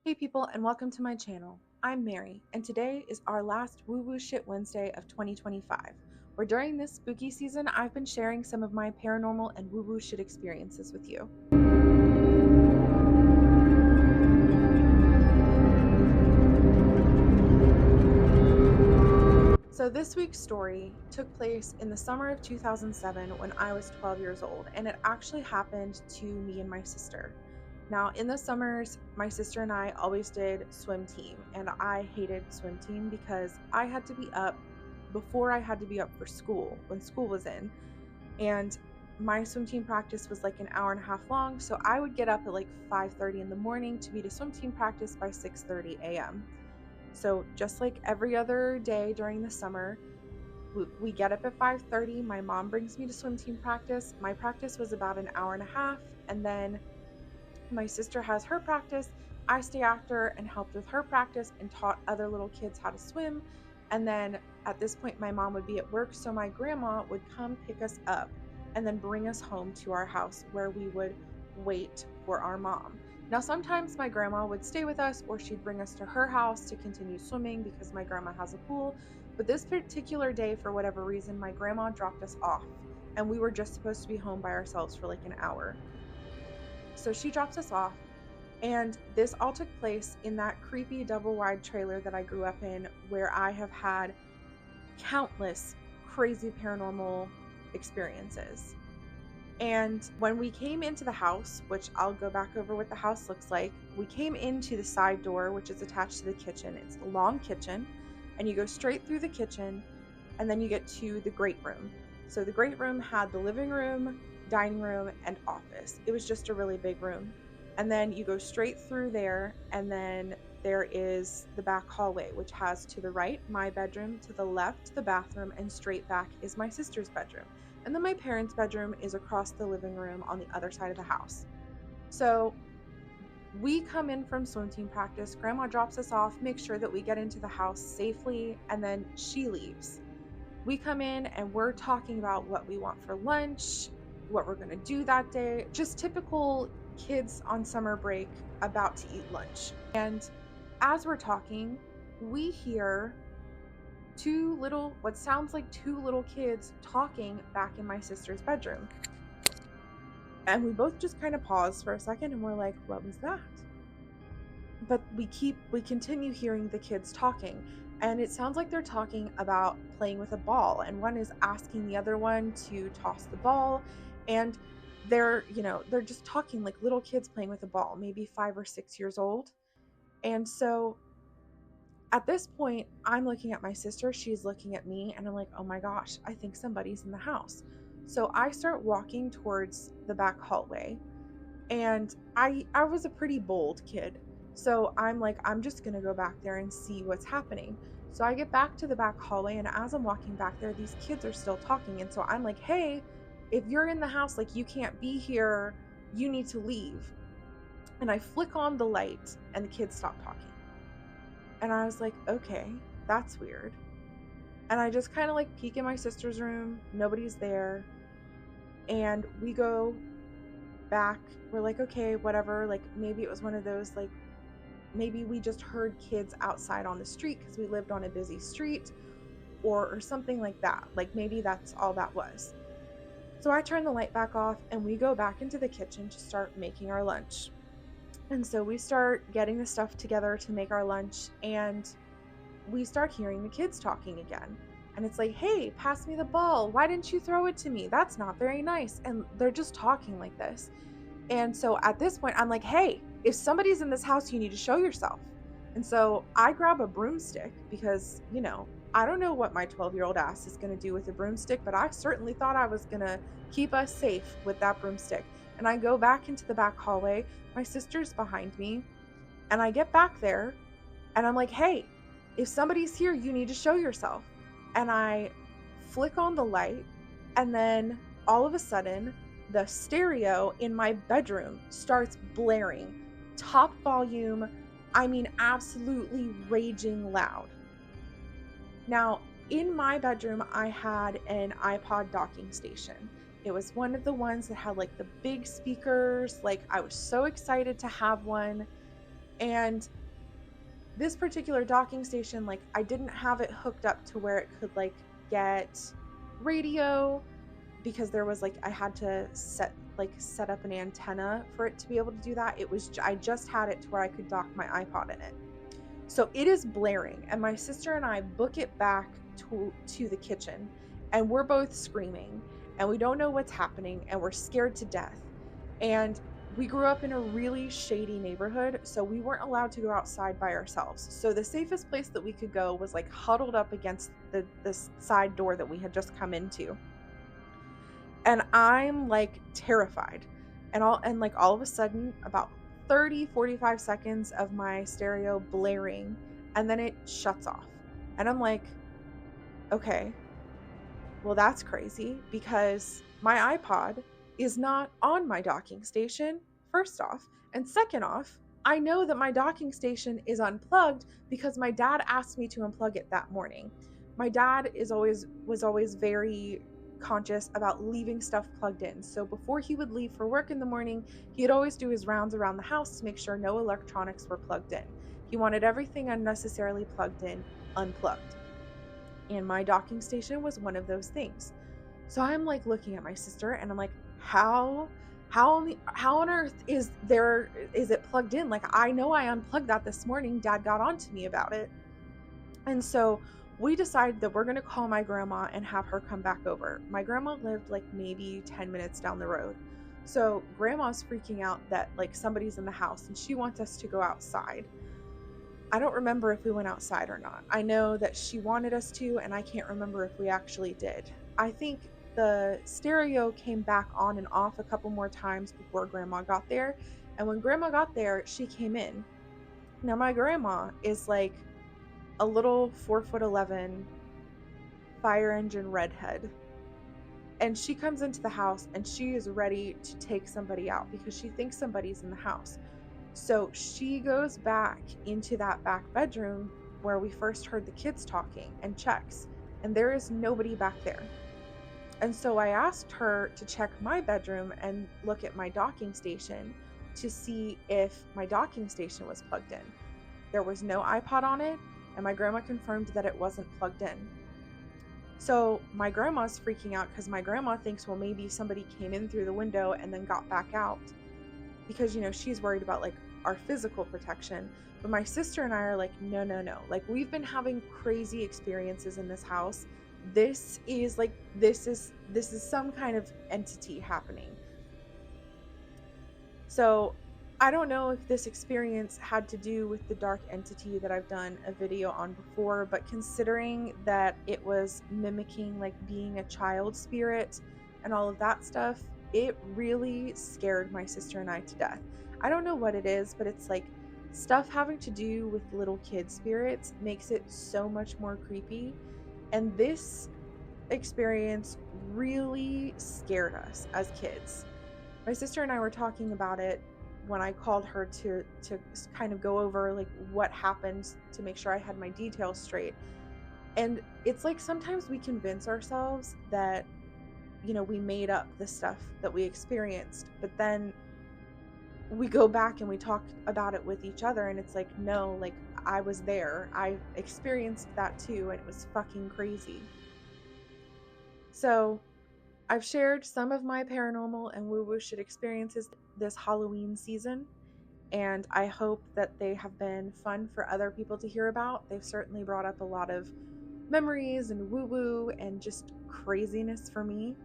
Hey people, and welcome to my channel. I'm Mary, and today is our last Woo Woo Shit Wednesday of 2025, where during this spooky season, I've been sharing some of my paranormal and woo woo shit experiences with you. So this week's story took place in the summer of 2007 when I was 12 years old, and it actually happened to me and my sister. Now, in the summers, my sister and I always did swim team, and I hated swim team because I had to be up before I had to be up for school when school was in. And my swim team practice was like an hour and a half long, so I would get up at like 5:30 in the morning to be to swim team practice by 6:30 a.m. So just like every other day during the summer, we get up at 5:30. My mom brings me to swim team practice. My practice was about an hour and a half, and then my sister has her practice. I stay after and helped with her practice and taught other little kids how to swim. And then at this point, my mom would be at work, so my grandma would come pick us up and then bring us home to our house where we would wait for our mom. Now, sometimes my grandma would stay with us or she'd bring us to her house to continue swimming because my grandma has a pool. But this particular day, for whatever reason, my grandma dropped us off and we were just supposed to be home by ourselves for like an hour. So she drops us off, and this all took place in that creepy double wide trailer that I grew up in, where I have had countless crazy paranormal experiences. And when we came into the house, which I'll go back over what the house looks like, we came into the side door, which is attached to the kitchen. It's a long kitchen, and you go straight through the kitchen, and then you get to the great room. So the great room had the living room, dining room, and office. It was just a really big room. And then you go straight through there, and then there is the back hallway, which has to the right my bedroom, to the left the bathroom, and straight back is my sister's bedroom. And then my parents' bedroom is across the living room on the other side of the house. So we come in from swim team practice, grandma drops us off, makes sure that we get into the house safely, and then she leaves. We come in and we're talking about what we want for lunch, what we're going to do that day, just typical kids on summer break about to eat lunch. And as we're talking, we hear what sounds like two little kids talking back in my sister's bedroom. And we both just kind of pause for a second and we're like, what was that? But we continue hearing the kids talking, and it sounds like they're talking about playing with a ball, and one is asking the other one to toss the ball, and they're just talking like little kids playing with a ball, maybe 5 or 6 years old. And so at this point, I'm looking at my sister, she's looking at me, and I'm like, oh my gosh, I think somebody's in the house. So I start walking towards the back hallway, and I was a pretty bold kid. So I'm like, I'm just going to go back there and see what's happening. So I get back to the back hallway, and as I'm walking back there, these kids are still talking. And so I'm like, hey, if you're in the house, like, you can't be here, you need to leave. And I flick on the light and the kids stop talking. And I was like, okay, that's weird. And I just kind of like peek in my sister's room, nobody's there. And we go back, we're like, okay, whatever, like maybe it was one of those, like maybe we just heard kids outside on the street because we lived on a busy street, or something like that, like maybe that's all that was. So I turn the light back off and we go back into the kitchen to start making our lunch. And so we start getting the stuff together to make our lunch, and we start hearing the kids talking again. And it's like, hey, pass me the ball, why didn't you throw it to me, that's not very nice. And they're just talking like this. And so at this point, I'm like, hey, if somebody's in this house, you need to show yourself. And so I grab a broomstick because, I don't know what my 12-year-old ass is going to do with a broomstick, but I certainly thought I was going to keep us safe with that broomstick. And I go back into the back hallway. My sister's behind me. And I get back there and I'm like, hey, if somebody's here, you need to show yourself. And I flick on the light, and then all of a sudden, the stereo in my bedroom starts blaring, top volume, I mean absolutely raging loud. Now, in my bedroom, I had an iPod docking station. It was one of the ones that had like the big speakers. Like, I was so excited to have one. And this particular docking station, like, I didn't have it hooked up to where it could like get radio, because there was like, I had to set up an antenna for it to be able to do that. I just had it to where I could dock my iPod in it. So it is blaring, and my sister and I book it back to the kitchen, and we're both screaming, and we don't know what's happening, and we're scared to death. And we grew up in a really shady neighborhood, so we weren't allowed to go outside by ourselves. So the safest place that we could go was like huddled up against the side door that we had just come into. And I'm like terrified. And like all of a sudden, about 30-45 seconds of my stereo blaring, and then it shuts off. And I'm like, okay, well, that's crazy, because my iPod is not on my docking station, first off. And second off, I know that my docking station is unplugged because my dad asked me to unplug it that morning. My dad was always very conscious about leaving stuff plugged in. So before he would leave for work in the morning, he'd always do his rounds around the house to make sure no electronics were plugged in. He wanted everything unnecessarily plugged in unplugged. And my docking station was one of those things. So I'm like looking at my sister, and I'm like, how on earth is it plugged in? Like, I know I unplugged that this morning. Dad got on to me about it. And so we decided that we're going to call my grandma and have her come back over. My grandma lived like maybe 10 minutes down the road. So grandma's freaking out that like somebody's in the house, and she wants us to go outside. I don't remember if we went outside or not. I know that she wanted us to, and I can't remember if we actually did. I think the stereo came back on and off a couple more times before grandma got there. And when grandma got there, she came in. Now my grandma is like a little 4'11" fire engine redhead. And she comes into the house and she is ready to take somebody out because she thinks somebody's in the house. So she goes back into that back bedroom where we first heard the kids talking and checks, and there is nobody back there. And so I asked her to check my bedroom and look at my docking station to see if my docking station was plugged in. There was no iPod on it, and my grandma confirmed that it wasn't plugged in. So my grandma's freaking out because my grandma thinks, well, maybe somebody came in through the window and then got back out, because, you know, she's worried about like our physical protection. But my sister and I are like, no. Like, we've been having crazy experiences in this house. This is some kind of entity happening. So I don't know if this experience had to do with the dark entity that I've done a video on before, but considering that it was mimicking like being a child spirit and all of that stuff, it really scared my sister and I to death. I don't know what it is, but it's like stuff having to do with little kid spirits makes it so much more creepy. And this experience really scared us as kids. My sister and I were talking about it when I called her to kind of go over like what happened to make sure I had my details straight. And it's like sometimes we convince ourselves that, you know, we made up the stuff that we experienced, but then we go back and we talk about it with each other, and it's like, no, like, I was there. I experienced that too, and it was fucking crazy. So I've shared some of my paranormal and woo-woo shit experiences this Halloween season, and I hope that they have been fun for other people to hear about. They've certainly brought up a lot of memories and woo-woo and just craziness for me.